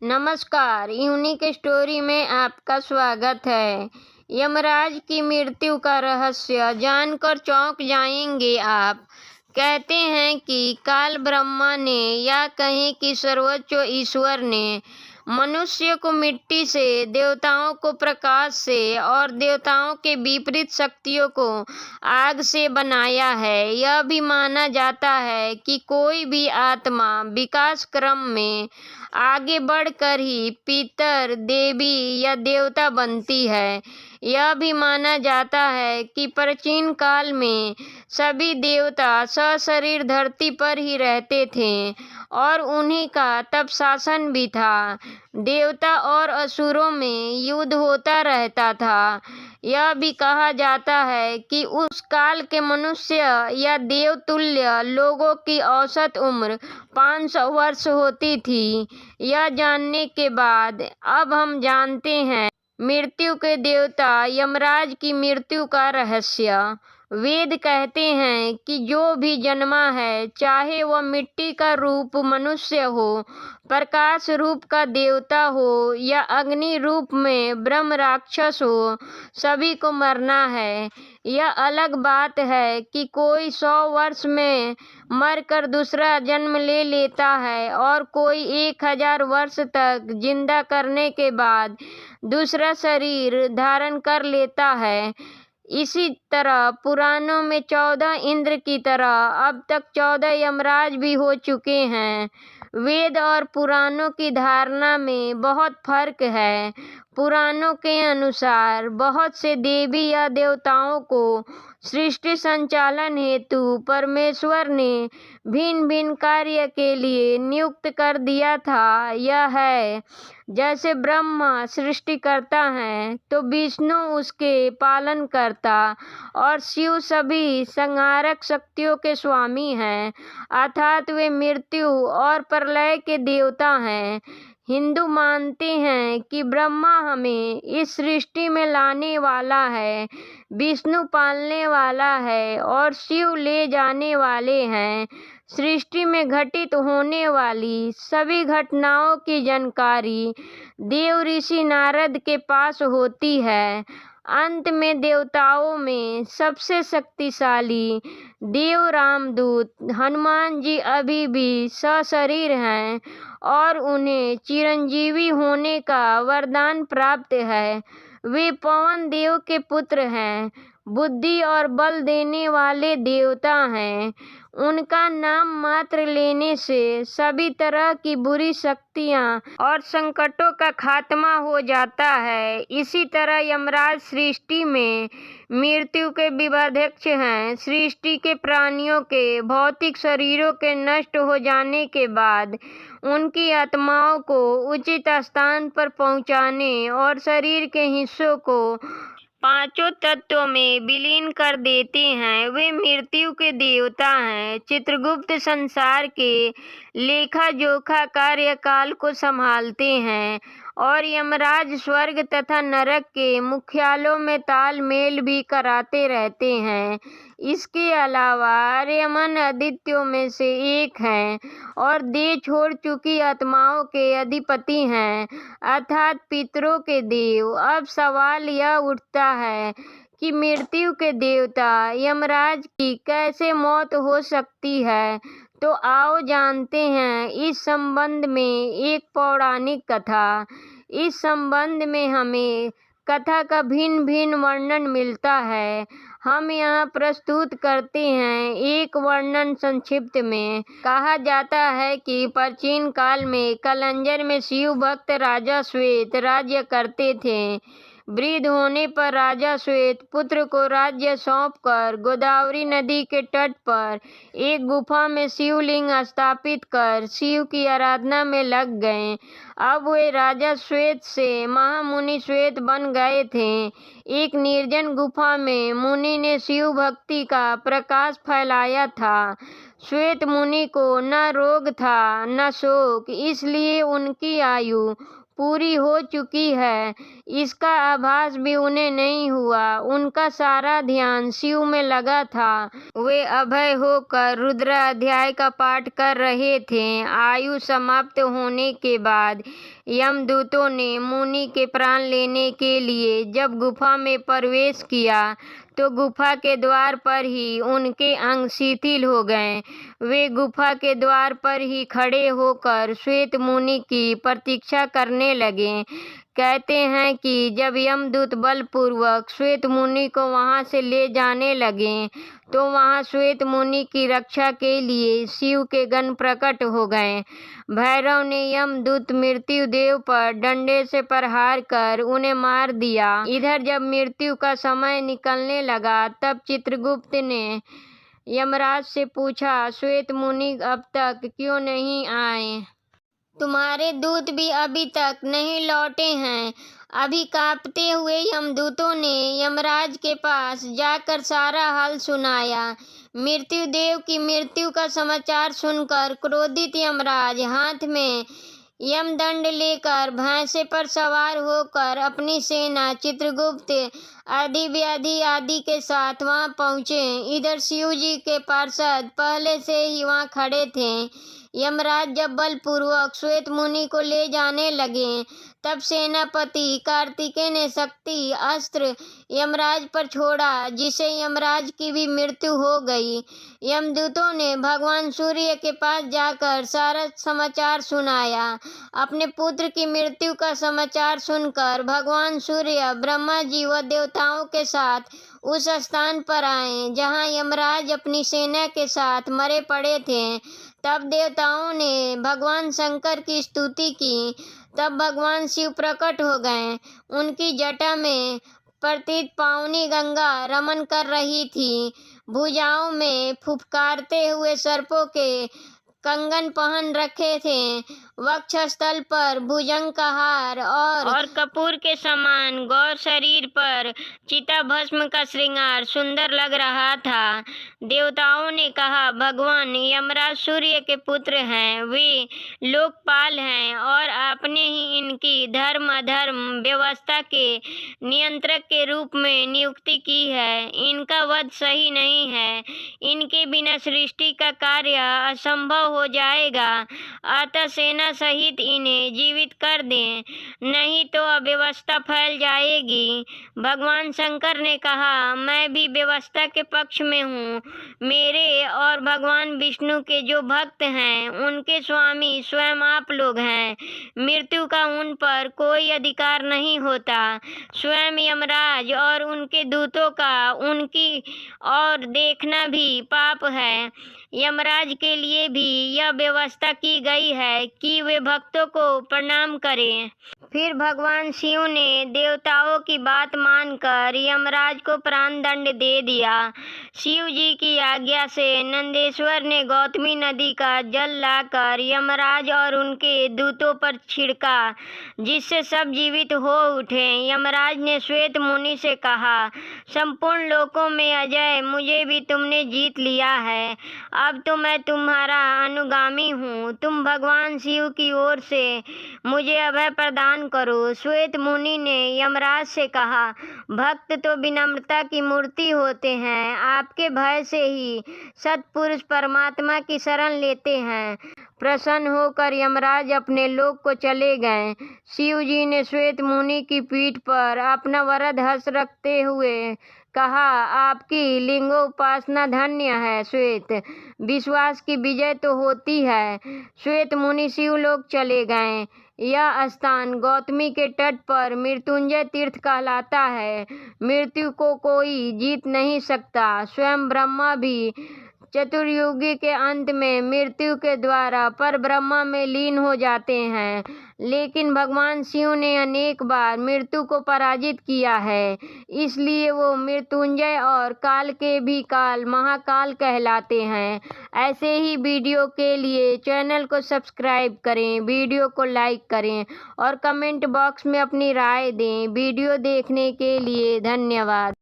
नमस्कार, unique story में आपका स्वागत है। यमराज की मृत्यु का रहस्य जानकर चौंक जाएंगे आप। कहते हैं कि काल ब्रह्मा ने या कहें कि सर्वोच्च ईश्वर ने मनुष्य को मिट्टी से, देवताओं को प्रकाश से और देवताओं के विपरीत शक्तियों को आग से बनाया है। यह भी माना जाता है कि कोई भी आत्मा विकास क्रम में आगे बढ़कर ही पितर, देवी या देवता बनती है। यह भी माना जाता है कि प्राचीन काल में सभी देवता सशरीर धरती पर ही रहते थे और उन्हीं का तब शासन भी था। देवता और असुरों में युद्ध होता रहता था। यह भी कहा जाता है कि उस काल के मनुष्य या देवतुल्य लोगों की औसत उम्र 500 वर्ष होती थी। यह जानने के बाद अब हम जानते हैं मृत्यु के देवता यमराज की मृत्यु का रहस्य। वेद कहते हैं कि जो भी जन्मा है, चाहे वह मिट्टी का रूप मनुष्य हो, प्रकाश रूप का देवता हो या अग्नि रूप में ब्रह्म राक्षस हो, सभी को मरना है। यह अलग बात है कि कोई 100 वर्ष में मरकर दूसरा जन्म ले लेता है और कोई 1000 वर्ष तक जिंदा करने के बाद दूसरा शरीर धारण कर लेता है। इसी तरह पुराणों में 14 इंद्र की तरह अब तक 14 यमराज भी हो चुके हैं। वेद और पुराणों की धारणा में बहुत फर्क है। पुराणों के अनुसार बहुत से देवी या देवताओं को सृष्टि संचालन हेतु परमेश्वर ने भिन्न भिन्न कार्य के लिए नियुक्त कर दिया था। यह है, जैसे ब्रह्मा सृष्टि करता है तो विष्णु उसके पालन करता और शिव सभी संहारक शक्तियों के स्वामी हैं, अर्थात वे मृत्यु और प्रलय के देवता हैं। हिंदू मानते हैं कि ब्रह्मा हमें इस सृष्टि में लाने वाला है, विष्णु पालने वाला है और शिव ले जाने वाले हैं। सृष्टि में घटित होने वाली सभी घटनाओं की जानकारी देव ऋषि नारद के पास होती है। अंत में देवताओं में सबसे शक्तिशाली देव रामदूत हनुमान जी अभी भी सशरीर हैं और उन्हें चिरंजीवी होने का वरदान प्राप्त है। वे पवन देव के पुत्र हैं, बुद्धि और बल देने वाले देवता हैं। उनका नाम मात्र लेने से सभी तरह की बुरी शक्तियां और संकटों का खात्मा हो जाता है। इसी तरह यमराज सृष्टि में मृत्यु के विधिवक्ता हैं। सृष्टि के प्राणियों के भौतिक शरीरों के नष्ट हो जाने के बाद उनकी आत्माओं को उचित स्थान पर पहुंचाने और शरीर के हिस्सों को पांचों तत्वों में विलीन कर देते हैं। वे मृत्यु के देवता हैं। चित्रगुप्त संसार के लेखा जोखा कार्यकाल को संभालते हैं और यमराज स्वर्ग तथा नरक के मुख्यालयों में तालमेल भी कराते रहते हैं। इसके अलावा आर्यमन आदित्यों में से एक हैं और देह छोड़ चुकी आत्माओं के अधिपति हैं, अर्थात पितरों के देव। अब सवाल यह उठता है कि मृत्यु के देवता यमराज की कैसे मौत हो सकती है। तो आओ जानते हैं इस संबंध में एक पौराणिक कथा। इस संबंध में हमें कथा का भिन्न भिन्न वर्णन मिलता है। हम यहाँ प्रस्तुत करते हैं एक वर्णन। संक्षिप्त में कहा जाता है कि प्राचीन काल में कलंजर में शिव भक्त राजा श्वेत राज्य करते थे। वृद्ध होने पर राजा श्वेत पुत्र को राज्य सौंपकर गोदावरी नदी के तट पर एक गुफा में शिवलिंग स्थापित कर शिव की आराधना में लग गए। अब वे राजा श्वेत से महामुनि श्वेत बन गए थे। एक निर्जन गुफा में मुनि ने शिव भक्ति का प्रकाश फैलाया था। श्वेत मुनि को न रोग था न शोक, इसलिए उनकी आयु पूरी हो चुकी है, इसका आभास भी उन्हें नहीं हुआ। उनका सारा ध्यान शिव में लगा था। वे अभय होकर रुद्राध्याय का पाठ कर रहे थे। आयु समाप्त होने के बाद यमदूतों ने मुनि के प्राण लेने के लिए जब गुफा में प्रवेश किया तो गुफा के द्वार पर ही उनके अंग शिथिल हो गए। वे गुफा के द्वार पर ही खड़े होकर श्वेत मुनि की प्रतीक्षा करने लगे। कहते हैं कि जब यमदूत बलपूर्वक श्वेत मुनि को वहां से ले जाने लगे तो वहां श्वेत मुनि की रक्षा के लिए शिव के गण प्रकट हो गए। भैरव ने यमदूत मृत्यु देव पर डंडे से प्रहार कर उन्हें मार दिया। इधर जब मृत्यु का समय निकलने लगा तब चित्रगुप्त ने यमराज से पूछा, श्वेत मुनि अब तक क्यों नहीं आए? तुम्हारे दूत भी अभी तक नहीं लौटे हैं। अभी कांपते हुए यमदूतों ने यमराज के पास जाकर सारा हाल सुनाया। मृत्यु देव की मृत्यु का समाचार सुनकर क्रोधित यमराज हाथ में यमदंड लेकर भैंसे पर सवार होकर अपनी सेना चित्रगुप्त अधिव्याधि आदि के साथ वहां पहुंचे। इधर शिव जी के पार्षद पहले से ही वहां खड़े थे। यमराज जब बलपूर्वक श्वेत मुनि को ले जाने लगे तब सेनापति कार्तिकेय ने शक्ति अस्त्र यमराज पर छोड़ा, जिससे यमराज की भी मृत्यु हो गई। यमदूतों ने भगवान सूर्य के पास जाकर सारा समाचार सुनाया। अपने पुत्र की मृत्यु का समाचार सुनकर भगवान सूर्य ब्रह्मा जी व देवताओं के साथ उस स्थान पर आए जहां यमराज अपनी सेना के साथ मरे पड़े थे। तब देवताओं ने भगवान शंकर की स्तुति की। तब भगवान शिव प्रकट हो गए। उनकी जटा में प्रतीत पावनी गंगा रमन कर रही थी। भुजाओं में फुफकारते हुए सर्पों के कंगन पहन रखे थे। वक्षस्थल पर भुजंग का हार और कपूर के समान गौर शरीर पर चिता भस्म का श्रृंगार सुंदर लग रहा था। देवताओं ने कहा, भगवान यमराज सूर्य के पुत्र हैं, वे लोकपाल हैं और आपने ही इनकी धर्म अधर्म व्यवस्था के नियंत्रक के रूप में नियुक्ति की है। इनका वध सही नहीं है। इनके बिना सृष्टि का कार्य असंभव हो जाएगा। अतः सेना सहित इन्हें जीवित कर दें, नहीं तो अव्यवस्था फैल जाएगी। भगवान शंकर ने कहा, मैं भी व्यवस्था के पक्ष में हूँ। मेरे और भगवान विष्णु के जो भक्त हैं उनके स्वामी स्वयं आप लोग हैं। मृत्यु का उन पर कोई अधिकार नहीं होता। स्वयं यमराज और उनके दूतों का उनकी और देखना भी पाप है। यमराज के लिए भी यह व्यवस्था की गई है कि वे भक्तों को प्रणाम करें। फिर भगवान शिव ने देवताओं की बात मानकर यमराज को प्राण दंड दे दिया। शिव जी की आज्ञा से नंदेश्वर ने गौतमी नदी का जल लाकर यमराज और उनके दूतों पर छिड़का, जिससे सब जीवित हो उठे। यमराज ने श्वेत मुनि से कहा, संपूर्ण लोकों में अजय मुझे भी तुमने जीत लिया है। अब तो मैं तुम्हारा अनुगामी हूँ। तुम भगवान शिव की ओर से मुझे अभय प्रदान करो। श्वेत मुनि ने यमराज से कहा, भक्त तो विनम्रता की मूर्ति होते हैं। आपके भय से ही सत्पुरुष परमात्मा की शरण लेते हैं। प्रसन्न होकर यमराज अपने लोक को चले गए। शिव जी ने श्वेत मुनि की पीठ पर अपना वरद हस्त रखते हुए कहा, आपकी लिंगोपासना धन्य है श्वेत। विश्वास की विजय तो होती है। श्वेत मुनि शिवलोक चले गए। यह स्थान गौतमी के तट पर मृत्युंजय तीर्थ कहलाता है। मृत्यु को कोई जीत नहीं सकता। स्वयं ब्रह्मा भी चतुर्युगी के अंत में मृत्यु के द्वारा पर ब्रह्मा में लीन हो जाते हैं, लेकिन भगवान शिव ने अनेक बार मृत्यु को पराजित किया है, इसलिए वो मृत्युंजय और काल के भी काल महाकाल कहलाते हैं। ऐसे ही वीडियो के लिए चैनल को सब्सक्राइब करें, वीडियो को लाइक करें और कमेंट बॉक्स में अपनी राय दें। वीडियो देखने के लिए धन्यवाद।